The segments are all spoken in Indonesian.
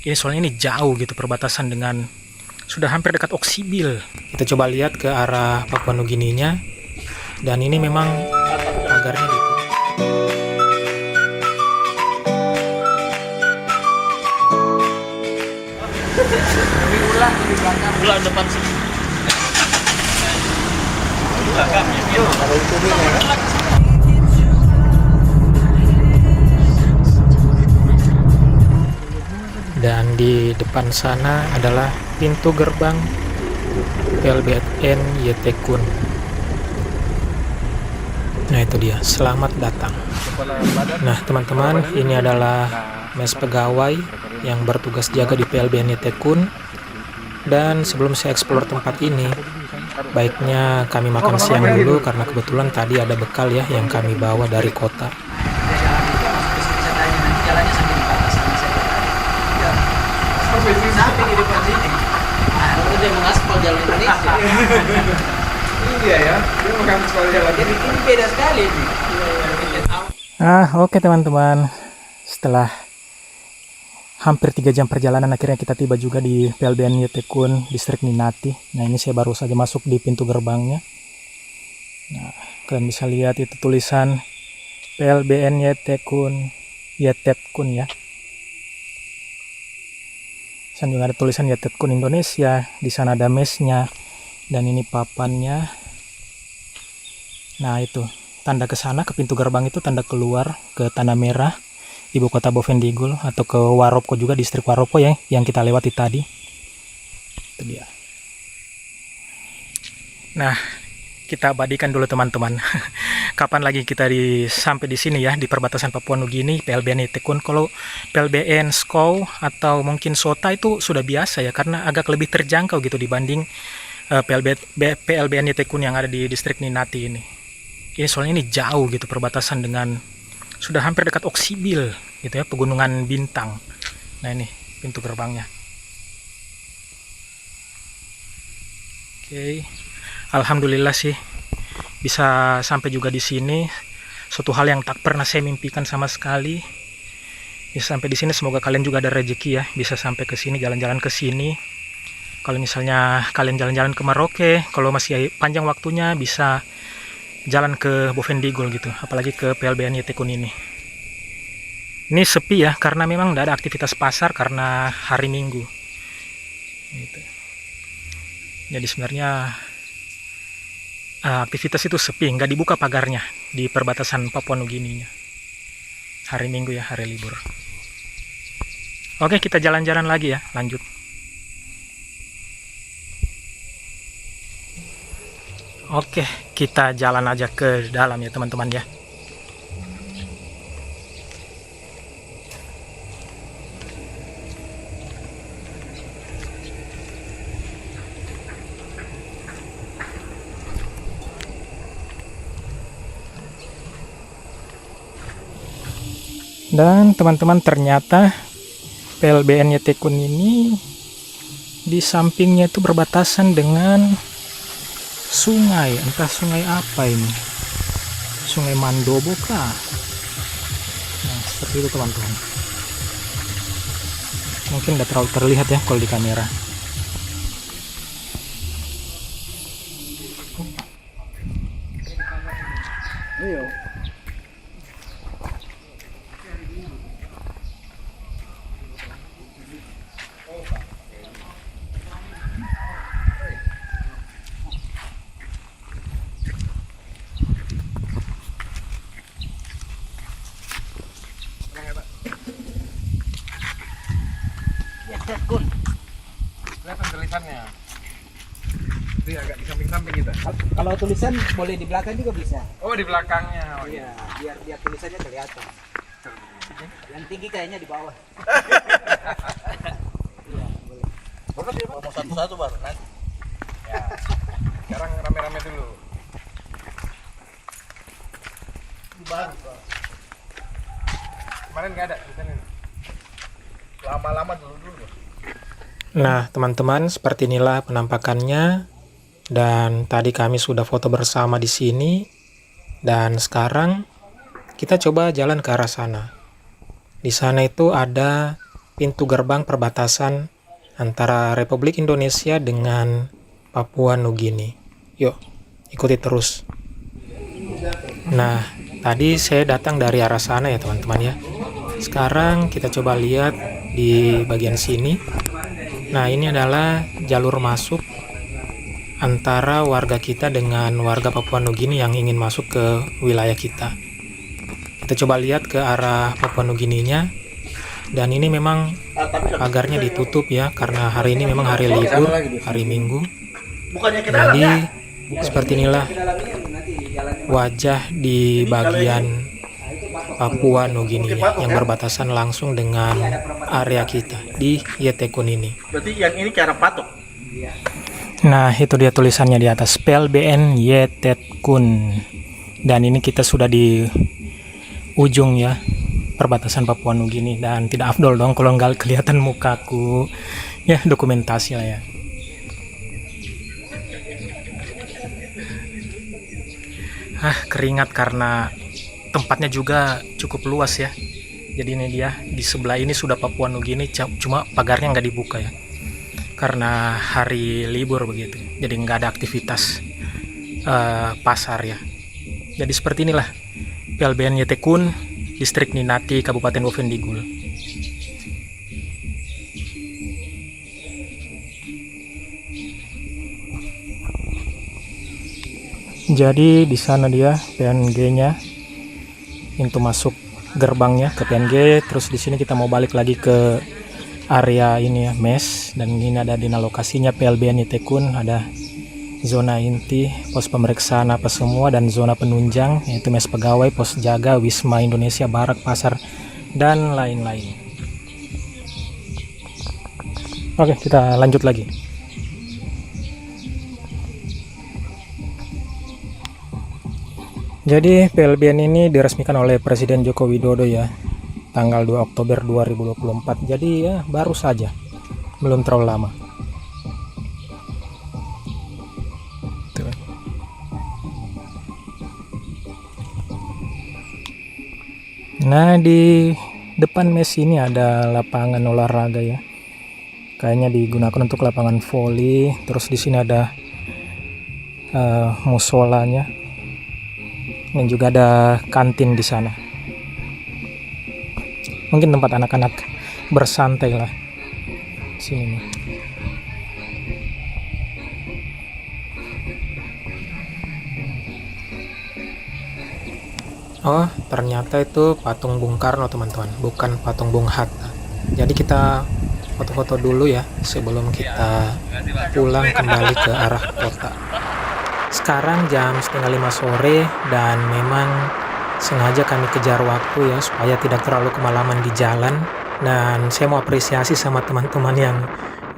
Ini soalnya ini jauh gitu perbatasan dengan, sudah hampir dekat Oksibil. Kita coba lihat ke arah Papua Nugininya, dan ini memang pagarnya gitu. Ulang depan sini. Dan di depan sana adalah pintu gerbang PLBN Yetekun. Nah itu dia, selamat datang. Nah teman-teman, ini adalah mes pegawai yang bertugas jaga di PLBN Yetekun. Dan sebelum saya eksplor tempat ini, baiknya kami makan siang dulu karena kebetulan tadi ada bekal ya yang kami bawa dari kota. Sampai di depan sini. Nah, itu dia mengaspal jalan Indonesia. Iya ya, dia mengaspal jalan. Jadi ini beda sekali nih. Oke teman-teman, setelah hampir 3 jam perjalanan akhirnya kita tiba juga di PLBN Yetekun, distrik Ninati. Nah ini saya baru saja masuk di pintu gerbangnya. Nah kalian bisa lihat itu tulisan PLBN Yetekun, Yetekun ya. Dan juga ada tulisan Yetekun Indonesia. Di sana ada mesnya dan ini papannya. Nah itu tanda ke sana, ke pintu gerbang itu tanda keluar ke Tanah Merah, ibu kota Bovendigul, atau ke Waropko juga, distrik Waropko ya, yang kita lewati tadi. Itu dia. Nah, kita abadikan dulu teman-teman. Kapan lagi kita sampai di sini ya, di perbatasan Papua Nugini, PLBN Yetekun. Kalau PLBN Skau atau mungkin Sota itu sudah biasa ya, karena agak lebih terjangkau gitu dibanding PLBN Yetekun yang ada di distrik Ninati ini. Ini soalnya ini jauh gitu perbatasan dengan, sudah hampir dekat Oksibil gitu ya, pegunungan Bintang. Nah ini pintu gerbangnya. Oke, alhamdulillah sih bisa sampai juga di sini. Suatu hal yang tak pernah saya mimpikan sama sekali. Bisa sampai di sini, semoga kalian juga ada rezeki ya, bisa sampai ke sini, jalan-jalan ke sini. Kalau misalnya kalian jalan-jalan ke Merauke, kalau masih panjang waktunya bisa jalan ke Bovendigul gitu, apalagi ke PLBN Yetekun ini. Ini sepi ya, karena memang tidak ada aktivitas pasar karena hari Minggu. Gitu. Jadi sebenarnya aktivitas itu sepi, nggak dibuka pagarnya di perbatasan Papua Nugininya. Hari Minggu ya, hari libur. Oke, kita jalan-jalan lagi ya, lanjut. Oke, kita jalan aja ke dalam ya teman-teman ya. Dan teman-teman, ternyata PLBN Yetekun ini di sampingnya itu berbatasan dengan sungai, entah sungai apa ini, sungai Mandobo kah? Nah seperti itu teman-teman. Mungkin tidak terlalu terlihat ya kalau di kamera. Iya. Yetekun. Kelihatan tulisannya. Itu agak di samping-samping kita. Kalau tulisan boleh di belakang juga bisa. Oh, di belakangnya. Oh, Iya, biar tulisannya kelihatan. Yang tinggi kayaknya di bawah. Iya, boleh. Mau satu-satu baru nanti. Ya. Sekarang rame-rame dulu. Baru. Kemarin nggak ada tulisannya. Lama-lama dulu. Nah teman-teman, seperti inilah penampakannya. Dan tadi kami sudah foto bersama di sini. Dan sekarang kita coba jalan ke arah sana. Di sana itu ada pintu gerbang perbatasan antara Republik Indonesia dengan Papua Nugini. Yuk, ikuti terus. Nah, tadi saya datang dari arah sana ya teman-teman ya. Sekarang kita coba lihat di bagian sini. Nah, ini adalah jalur masuk antara warga kita dengan warga Papua Nugini yang ingin masuk ke wilayah kita. Kita coba lihat ke arah Papua Nugininya. Dan ini memang pagarnya ditutup ya, karena hari ini memang hari libur, hari Minggu. Jadi seperti inilah wajah di bagian Papua Nugini yang berbatasan langsung dengan area kita di Yetekun ini. Berarti yang ini cara patok. Nah, itu dia tulisannya di atas, PLBN Yetekun. Dan ini kita sudah di ujung ya, perbatasan Papua Nugini. Dan tidak afdol dong kalau nggak kelihatan mukaku. Ya, dokumentasi lah ya. Keringat karena tempatnya juga cukup luas ya. Jadi ini dia, di sebelah ini sudah Papua Nugini, cuma pagarnya nggak dibuka ya, karena hari libur begitu, jadi nggak ada aktivitas pasar ya. Jadi seperti inilah PLBN Yetekun, Distrik Ninati, Kabupaten Boven Digul. Jadi di sana dia PNG-nya, pintu masuk gerbangnya ke PNG. Terus di sini kita mau balik lagi ke area ini ya, mes. Dan ini ada di lokasinya PLBN Yetekun, ada zona inti, pos pemeriksaan apa semua, dan zona penunjang yaitu mes pegawai, pos jaga, Wisma Indonesia, barak, pasar, dan lain-lain. Oke, kita lanjut lagi. Jadi PLBN ini diresmikan oleh Presiden Joko Widodo ya, tanggal 2 Oktober 2024. Jadi ya baru saja, belum terlalu lama. Tuh. Nah, di depan mes ini ada lapangan olahraga ya. Kayaknya digunakan untuk lapangan voli. Terus di sini ada musolanya. Dan juga ada kantin di sana. Mungkin tempat anak-anak bersantai lah sini nih. Oh, ternyata itu patung Bung Karno teman-teman, bukan patung Bung Hatta. Jadi kita foto-foto dulu ya sebelum kita pulang kembali ke arah kota. Sekarang jam 4:30 sore dan memang sengaja kami kejar waktu ya supaya tidak terlalu kemalaman di jalan. Dan saya mau apresiasi sama teman-teman yang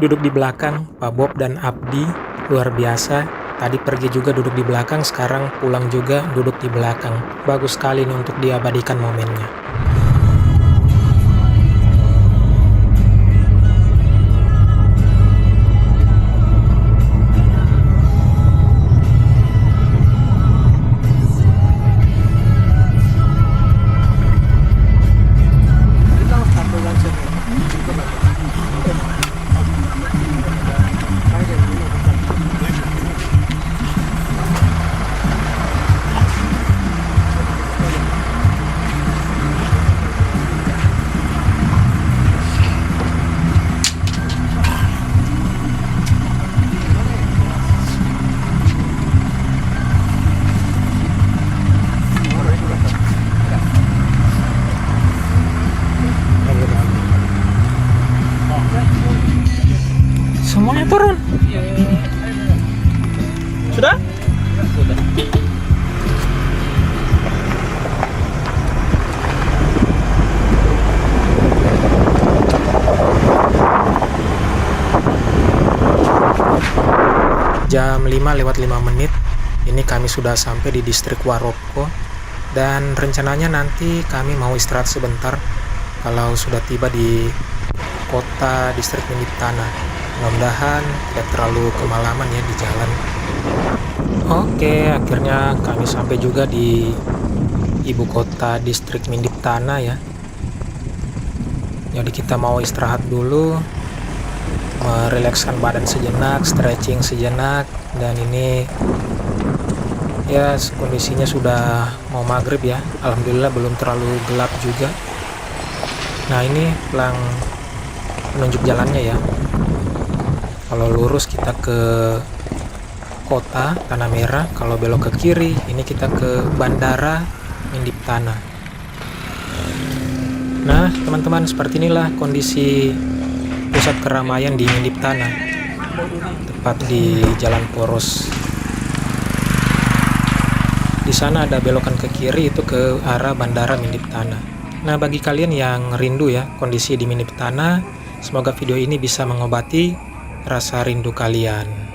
duduk di belakang, Pak Bob dan Abdi, luar biasa. Tadi pergi juga duduk di belakang, sekarang pulang juga duduk di belakang. Bagus sekali nih untuk diabadikan momennya. Semuanya turun. Sudah? Sudah. Jam 5:05 ini kami sudah sampai di distrik Waroko, dan rencananya nanti kami mau istirahat sebentar kalau sudah tiba di kota distrik Mindip Tanah. Mudah-mudahan tidak terlalu kemalaman ya di jalan. Oke, akhirnya kami sampai juga di ibu kota distrik Mindip Tanah ya. Jadi kita mau istirahat dulu, merilekskan badan sejenak, stretching sejenak. Dan ini ya kondisinya sudah mau maghrib ya. Alhamdulillah belum terlalu gelap juga. Nah ini pelang penunjuk jalannya ya. Kalau lurus kita ke kota Tanah Merah, kalau belok ke kiri ini kita ke Bandara Mindiptana. Nah teman-teman, seperti inilah kondisi pusat keramaian di Mindiptana, tepat di Jalan Poros. Di sana ada belokan ke kiri, itu ke arah Bandara Mindiptana. Nah bagi kalian yang rindu ya kondisi di Mindiptana, semoga video ini bisa mengobati rasa rindu kalian.